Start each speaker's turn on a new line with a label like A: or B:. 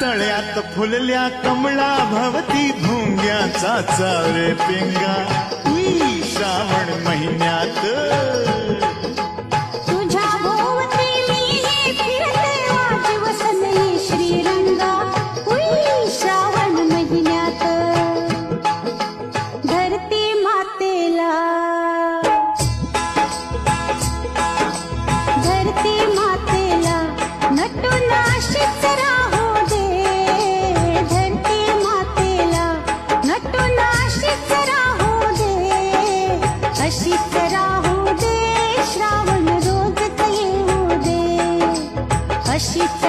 A: तळ्यात फुलल्या कमळा भवती भोंग्याचा चावे पेंगा उई श्रावण महिन्यात
B: तुझ्या भोवती मी फिरते वाजवसने श्रीरंगा उई श्रावण महिन्यात धरती मातेला नटून अशीच राहू दे धरती मातेला नटून अशीच राहू दे अशीच राहू दे श्रावण रोज येऊ दे अशीच